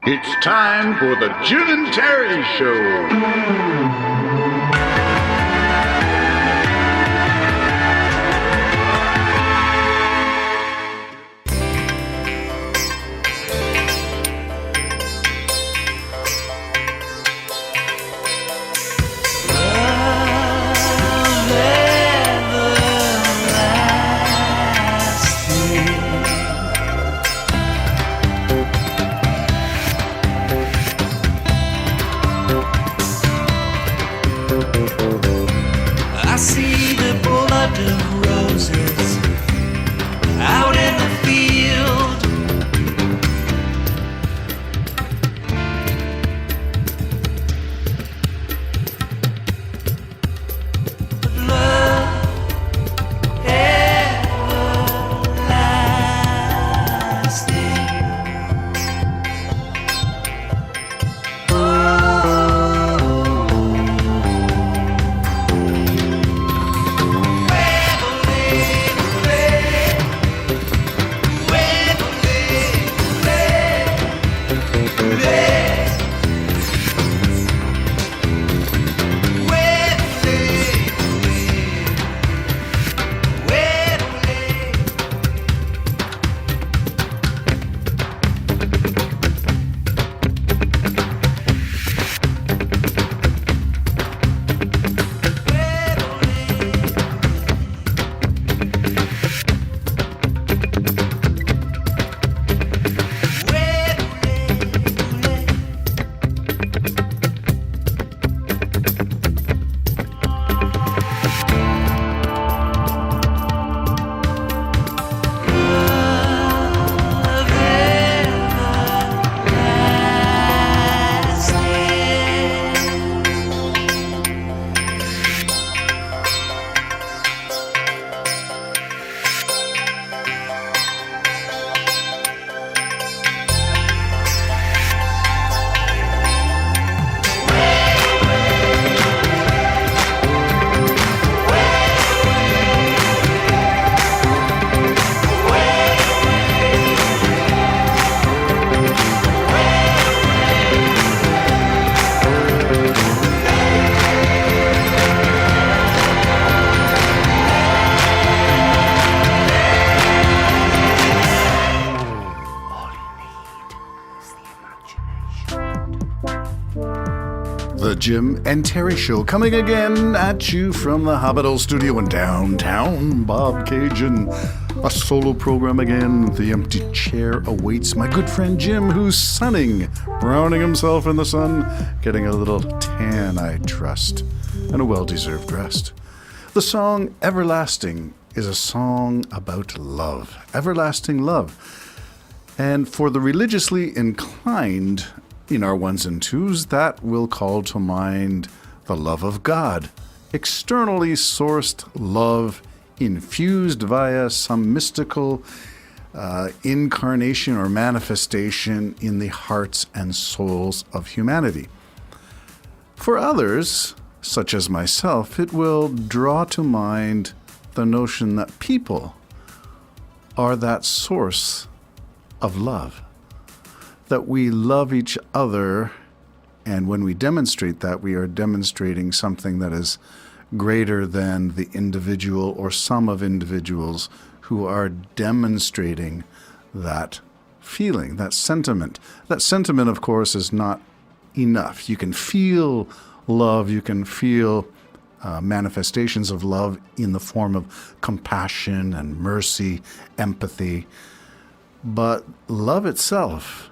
It's time for the Jim and Terry Show. I see the blood of roses out in the field. But love everlasting. The Jim and Terry Show, coming again at you from the Hobbit Studio in downtown Bobcaygeon. A solo program again. The empty chair awaits my good friend Jim, who's sunning, browning himself in the sun, getting a little tan, I trust, and a well-deserved rest. The song Everlasting is a song about love. Everlasting love. And for the religiously inclined in our ones and twos, that will call to mind the love of God, externally sourced love infused via some mystical incarnation or manifestation in the hearts and souls of humanity. For others, such as myself, it will draw to mind the notion that people are that source of love. That we love each other, and when we demonstrate that, we are demonstrating something that is greater than the individual or sum of individuals who are demonstrating that feeling, that sentiment. That sentiment, of course, is not enough. You can feel love, you can feel manifestations of love in the form of compassion and mercy, empathy, but love itself,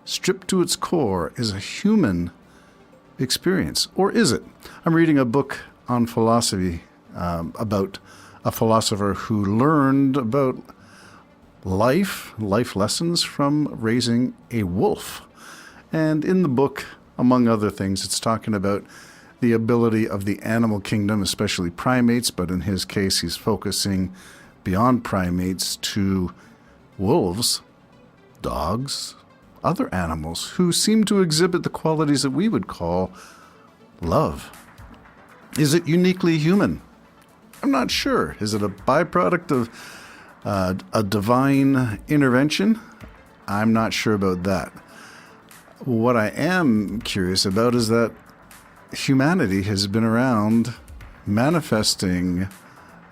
stripped to its core, is a human experience. Or is it? I'm reading a book on philosophy about a philosopher who learned about life lessons from raising a wolf. And in the book, among other things, it's talking about the ability of the animal kingdom, especially primates, but in his case, he's focusing beyond primates to wolves, dogs, other animals who seem to exhibit the qualities that we would call love. Is it uniquely human? I'm not sure. Is it a byproduct of a divine intervention? I'm not sure about that. What I am curious about is that humanity has been around manifesting.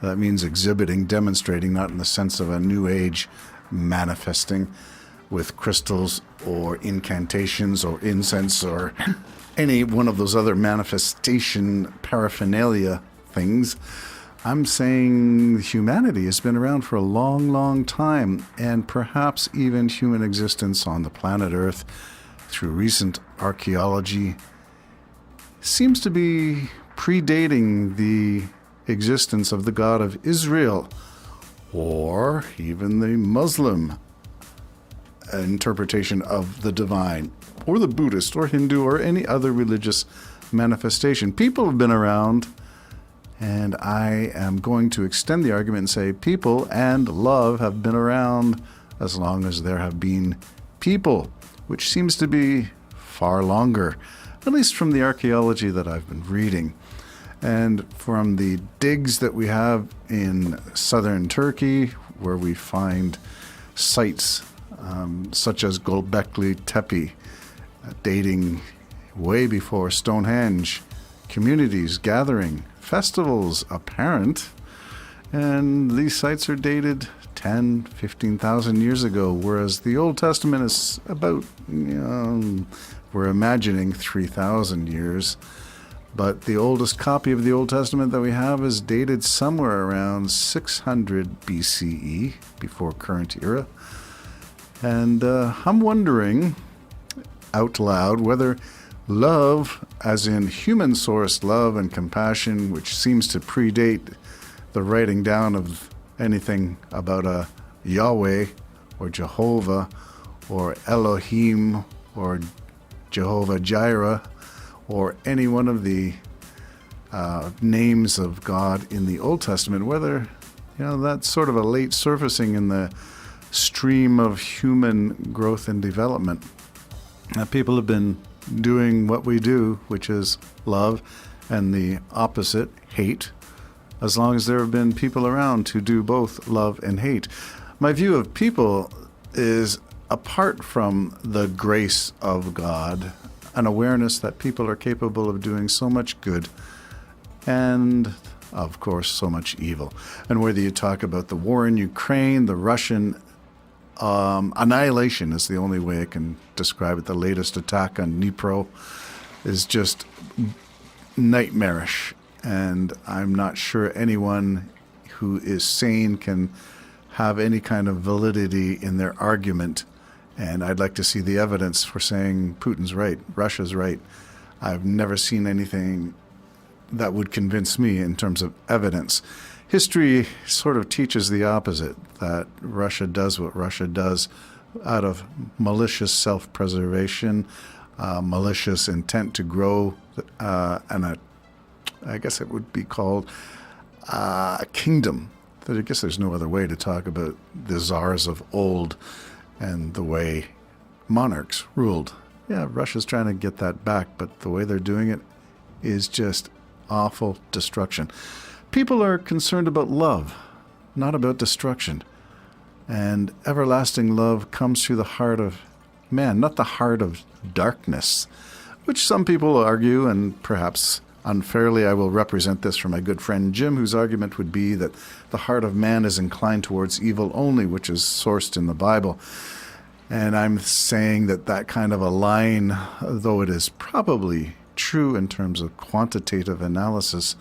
That means exhibiting, demonstrating, not in the sense of a New Age manifesting with crystals or incantations or incense or any one of those other manifestation paraphernalia things. I'm saying humanity has been around for a long, long time, and perhaps even human existence on the planet Earth through recent archaeology seems to be predating the existence of the God of Israel, or even the Muslim interpretation of the divine, or the Buddhist or Hindu or any other religious manifestation. People have been around, and I am going to extend the argument and say people and love have been around as long as there have been people, which seems to be far longer, at least from the archaeology that I've been reading. And from the digs that we have in southern Turkey, where we find sites such as Göbekli Tepe, dating way before Stonehenge, communities gathering, festivals apparent, and these sites are dated 10, 15,000 years ago, whereas the Old Testament is about, we're imagining 3,000 years. But the oldest copy of the Old Testament that we have is dated somewhere around 600 BCE, before current era. And I'm wondering out loud whether love, as in human-sourced love and compassion, which seems to predate the writing down of anything about a Yahweh or Jehovah or Elohim or Jehovah Jireh, or any one of the names of God in the Old Testament, whether that's sort of a late surfacing in the stream of human growth and development. People have been doing what we do, which is love, and the opposite, hate, as long as there have been people around to do both love and hate. My view of people is, apart from the grace of God, an awareness that people are capable of doing so much good and, of course, so much evil. And whether you talk about the war in Ukraine, the Russian annihilation is the only way I can describe it. The latest attack on Dnipro is just nightmarish, and I'm not sure anyone who is sane can have any kind of validity in their argument. And I'd like to see the evidence for saying Putin's right, Russia's right. I've never seen anything that would convince me in terms of evidence. History sort of teaches the opposite, that Russia does what Russia does out of malicious self-preservation, malicious intent to grow, and I guess it would be called a kingdom. I guess there's no other way to talk about the czars of old and the way monarchs ruled. Yeah, Russia's trying to get that back, but the way they're doing it is just awful destruction. People are concerned about love, not about destruction. And everlasting love comes through the heart of man, not the heart of darkness, which some people argue, and perhaps unfairly I will represent this for my good friend Jim, whose argument would be that the heart of man is inclined towards evil only, which is sourced in the Bible. And I'm saying that that kind of a line, though it is probably true in terms of quantitative analysis,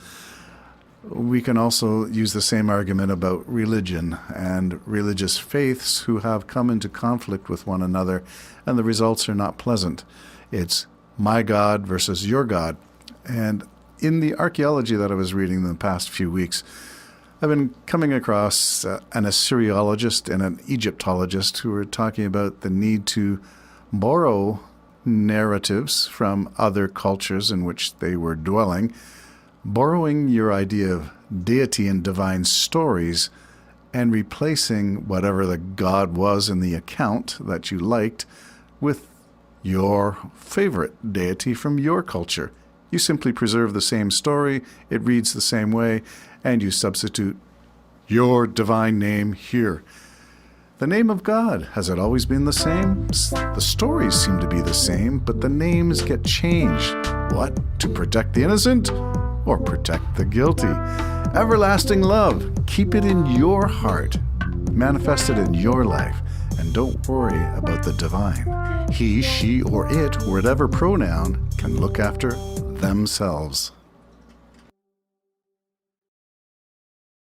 we can also use the same argument about religion and religious faiths who have come into conflict with one another, and the results are not pleasant. It's my God versus your God. And in the archaeology that I was reading in the past few weeks, I've been coming across an Assyriologist and an Egyptologist who were talking about the need to borrow narratives from other cultures in which they were dwelling, borrowing your idea of deity and divine stories and replacing whatever the god was in the account that you liked with your favorite deity from your culture. You simply preserve the same story, it reads the same way, and you substitute your divine name here. The name of God, has it always been the same? The stories seem to be the same, but the names get changed. What? To protect the innocent or protect the guilty? Everlasting love, keep it in your heart, manifest it in your life, and don't worry about the divine. He, she, or it, whatever pronoun, can look after themselves.